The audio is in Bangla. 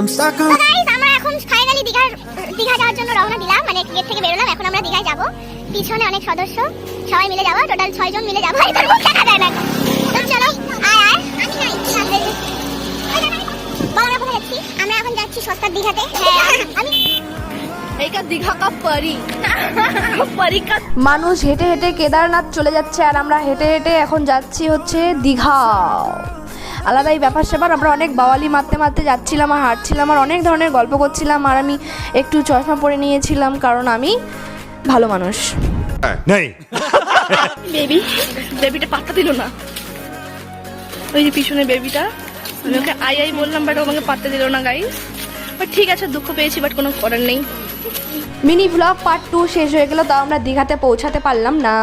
আমরা এখন ফাইনালি দীঘা যাওয়ার জন্য রওনা দিলাম, মানে গেট থেকে বেরোলাম। এখন আমরা দীঘায় যাব, পিছনে অনেক সদস্য, সবাই মিলে যাবো, টোটাল 6 জন মিলে যাবো। এটা মুখ দেখা যায় না। তো চলো, আয় আমি নাই সামনে বল, আমরা কোথায় যাচ্ছি? আমরা এখন যাচ্ছি সস্তার দীঘাতে। হ্যাঁ, আমি এইটা দীঘা কা পরি পরিকা। মানুষ হেঁটে হেঁটে কেদারনাথ চলে যাচ্ছে, আর আমরা হেঁটে হেঁটে এখন যাচ্ছি হচ্ছে দীঘা। আলাদাই ব্যাপার স্যাপার। আমরা অনেক বাওয়ালি মারতে মারতে যাচ্ছিলাম আর হাঁটছিলাম আর অনেক ধরনের গল্প করছিলাম, আর আমি একটু চশমা পরে নিয়েছিলাম কারণ আমি ভালো মানুষ। বেবিটা পাত্তা দিল না। ওই যে পিছনে বেবিটা, আমি ওকে আই আই বললাম, বাট আমাকে পাত্তা দিল না গাইস। বাট ঠিক আছে, দুঃখ পেয়েছি, বাট কোনো করার নেই। মিনি ব্লগ পার্ট 2 শেষ হয়ে গেল, তাও আমরা দীঘাতে পৌঁছাতে পারলাম না।